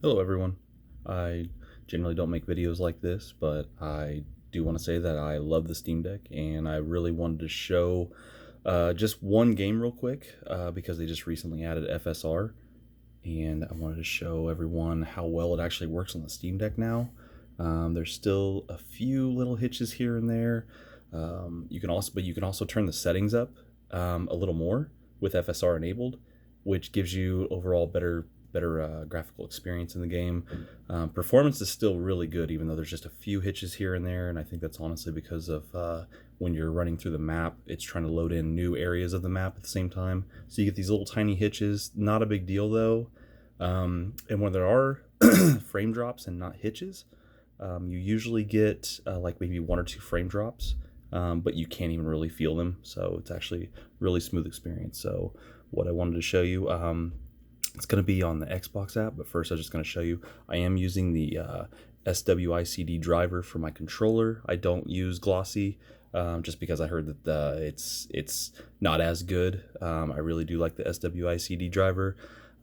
Hello everyone. I generally don't make videos like this, but I do want to say that I love the Steam Deck and I really wanted to show just one game real quick because they just recently added FSR and I wanted to show everyone how well it actually works on the Steam Deck now. There's still a few little hitches here and there. You can also turn the settings up a little more with FSR enabled, which gives you overall better graphical experience in the game. Performance is still really good, even though there's just a few hitches here and there, and I think that's honestly because of when you're running through the map, it's trying to load in new areas of the map at the same time. So you get these little tiny hitches. Not a big deal though. And when there are frame drops and not hitches, you usually get like maybe 1 or 2 frame drops, but you can't even really feel them. So it's actually really smooth experience. So what I wanted to show you, it's going to be on the Xbox app, but first I'm just going to show you. I am using the SWICD driver for my controller. I don't use Glossy just because I heard that it's not as good. I really do like the SWICD driver.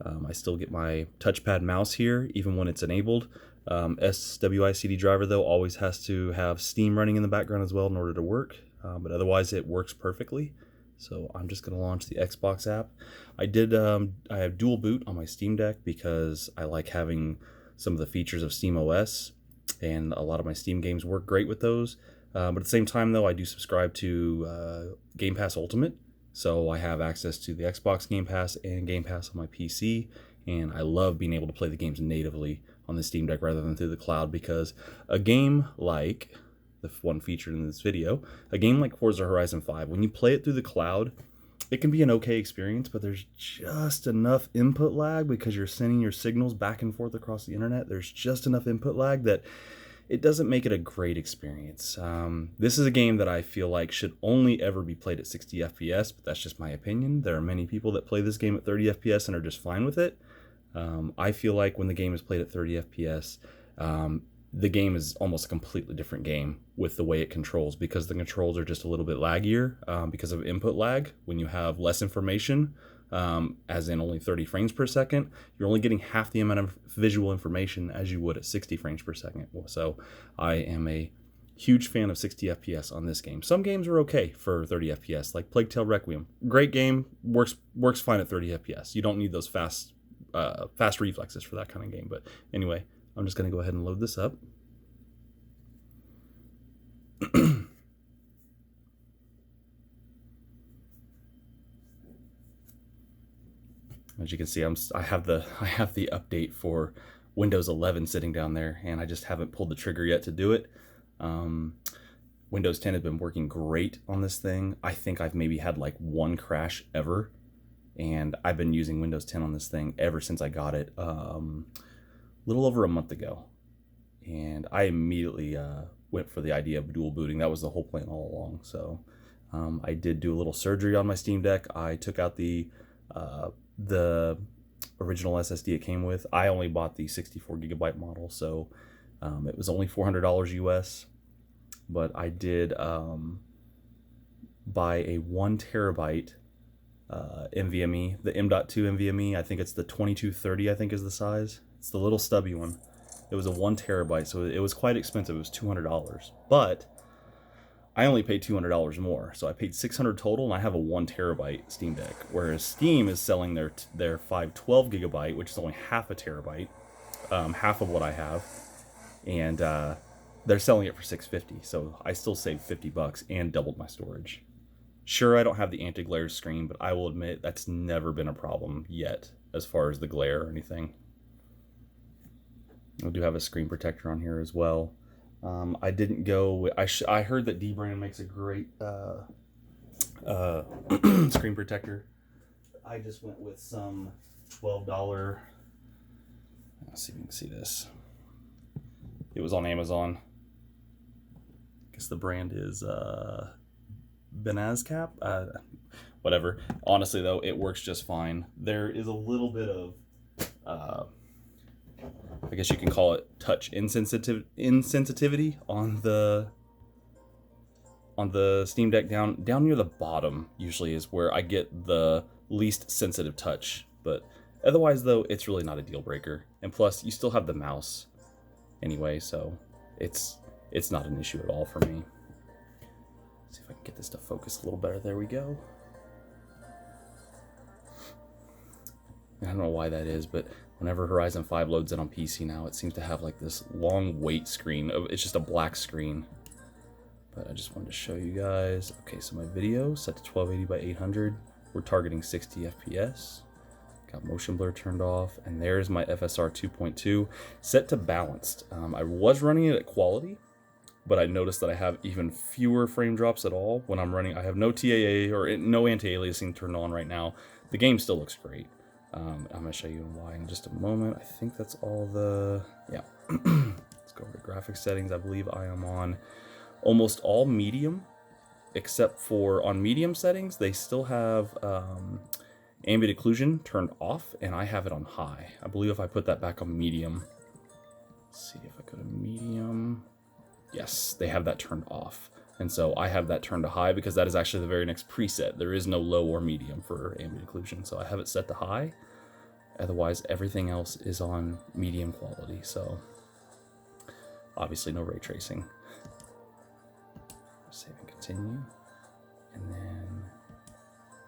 I still get my touchpad mouse here, even when it's enabled. SWICD driver, though, always has to have Steam running in the background as well in order to work, but otherwise it works perfectly. So I'm just going to launch the Xbox app. I have dual boot on my Steam Deck because I like having some of the features of Steam OS, and a lot of my Steam games work great with those. But at the same time, though, I do subscribe to Game Pass Ultimate, so I have access to the Xbox Game Pass and Game Pass on my PC, and I love being able to play the games natively on the Steam Deck rather than through the cloud, because a game like the one featured in this video, a game like Forza Horizon 5, when you play it through the cloud, it can be an okay experience, but there's just enough input lag because you're sending your signals back and forth across the internet. There's just enough input lag that it doesn't make it a great experience. This is a game that I feel like should only ever be played at 60 FPS, but that's just my opinion. There are many people that play this game at 30 FPS and are just fine with it. I feel like when the game is played at 30 FPS, the game is almost a completely different game with the way it controls, because the controls are just a little bit laggier because of input lag. When you have less information, as in only 30 frames per second, you're only getting half the amount of visual information as you would at 60 frames per second. So I am a huge fan of 60 FPS on this game. Some games are okay for 30 FPS, like Plague Tale Requiem. Great game, works fine at 30 FPS. You don't need those fast reflexes for that kind of game. But anyway, I'm just going to go ahead and load this up. As you can see, I have the update for Windows 11 sitting down there, and I just haven't pulled the trigger yet to do it. Windows 10 has been working great on this thing. I think I've maybe had like one crash ever, and I've been using Windows 10 on this thing ever since I got it a little over a month ago. And I immediately went for the idea of dual booting. That was the whole plan all along. So I did do a little surgery on my Steam Deck. I took out the original SSD it came with. I only bought the 64 gigabyte model, so it was only $400 US. But I did buy a 1 terabyte NVMe, the M.2 NVMe. I think it's the 2230, I think is the size. It's the little stubby one. It was a 1 terabyte, so it was quite expensive. It was $200, but I only paid $200 more, so I paid $600 total, and I have a 1 terabyte Steam Deck. Whereas Steam is selling their 512 gigabyte, which is only half a terabyte, half of what I have, and they're selling it for $650. So I still saved $50 and doubled my storage. Sure, I don't have the anti-glare screen, but I will admit that's never been a problem yet as far as the glare or anything. I do have a screen protector on here as well. I didn't go with, I heard that D-Brand makes a great screen protector. I just went with some $12. Let's see if you can see this. It was on Amazon. I guess the brand is Benazcap. Whatever. Honestly, though, it works just fine. There is a little bit of I guess you can call it touch insensitivity on the Steam Deck. Down near the bottom usually is where I get the least sensitive touch, but Otherwise, though, it's really not a deal breaker. And plus, you still have the mouse anyway, so it's not an issue at all for me. Let's see if I can get this to focus a little better. There we go. I don't know why that is, but whenever Horizon 5 loads in on PC now, it seems to have like this long wait screen. It's just a black screen. But I just wanted to show you guys. Okay, so my video set to 1280 by 800. We're targeting 60 FPS. Got motion blur turned off, and there's my FSR 2.2 set to balanced. I was running it at quality, but I noticed that I have even fewer frame drops at all when I'm running. I have no TAA or no anti-aliasing turned on right now. The game still looks great. I'm going to show you why in just a moment. I think that's all the... Yeah. Let's go over to graphics settings. I believe I am on almost all medium, except for on medium settings, they still have ambient occlusion turned off, and I have it on high. I believe if I put that back on medium... Let's see if I go to medium... Yes, they have that turned off. And so I have that turned to high because that is actually the very next preset. There is no low or medium for ambient occlusion, so I have it set to high. Otherwise, everything else is on medium quality, so obviously no ray tracing. Save and continue. And then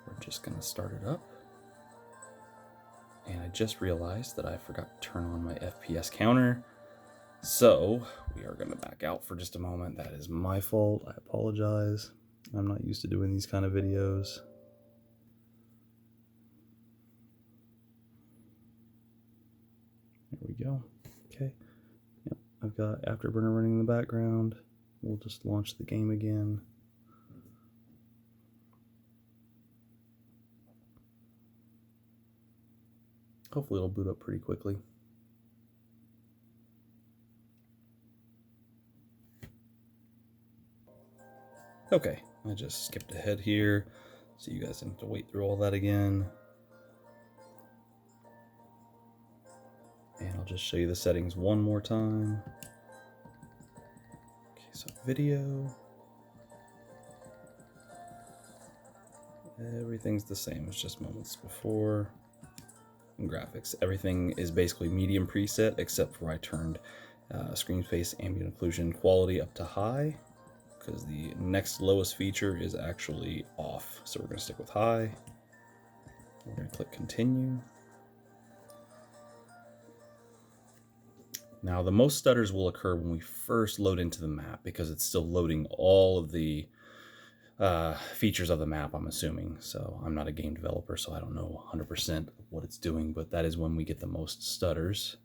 we're just gonna start it up. And I just realized that I forgot to turn on my FPS counter. So we are going to back out for just a moment. That is my fault. I apologize. I'm not used to doing these kind of videos. There we go. Okay. Yep. I've got Afterburner running in the background. We'll just launch the game again. Hopefully it'll boot up pretty quickly. Okay, I just skipped ahead here, so you guys didn't have to wait through all that again. And I'll just show you the settings one more time. Okay, so video. Everything's the same, it's just moments before. And graphics, everything is basically medium preset, except for I turned screen space, ambient occlusion, quality up to high, because the next lowest feature is actually off. So we're going to stick with high. We're going to click continue. Now the most stutters will occur when we first load into the map because it's still loading all of the features of the map, I'm assuming. So I'm not a game developer, so I don't know 100% what it's doing, but that is when we get the most stutters.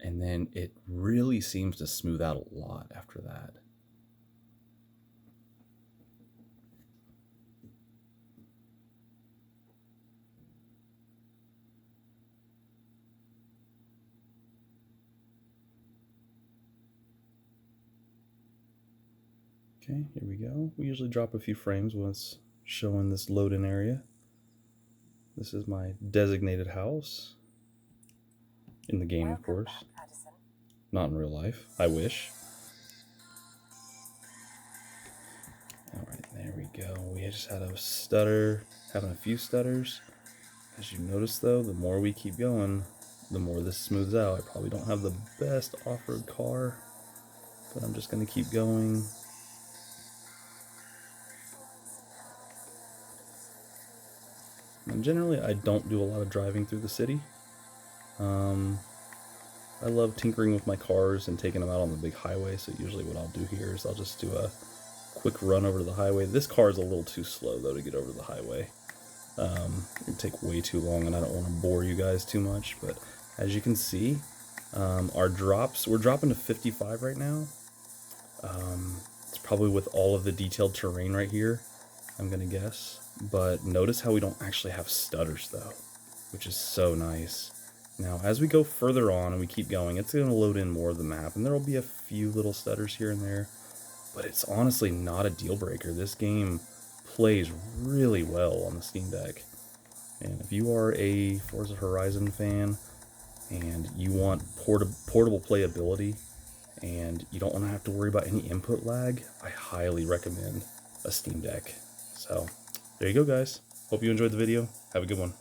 And then it really seems to smooth out a lot after that. Okay, here we go. We usually drop a few frames when it's showing this load-in area. This is my designated house. In the game, of course. Not in real life. I wish. Alright, there we go. We just had a stutter, having a few stutters. As you notice though, the more we keep going, the more this smooths out. I probably don't have the best off-road car, but I'm just going to keep going. And generally, I don't do a lot of driving through the city. I love tinkering with my cars and taking them out on the big highway, so usually what I'll do here is I'll just do a quick run over to the highway. This car is a little too slow, though, to get over the highway. It would take way too long, and I don't want to bore you guys too much, but as you can see, our drops, we're dropping to 55 right now. It's probably with all of the detailed terrain right here, I'm going to guess. But notice how we don't actually have stutters, though, which is so nice. Now, as we go further on and we keep going, it's going to load in more of the map, and there will be a few little stutters here and there, but it's honestly not a deal breaker. This game plays really well on the Steam Deck, and if you are a Forza Horizon fan and you want portable playability and you don't want to have to worry about any input lag, I highly recommend a Steam Deck. So, there you go, guys. Hope you enjoyed the video. Have a good one.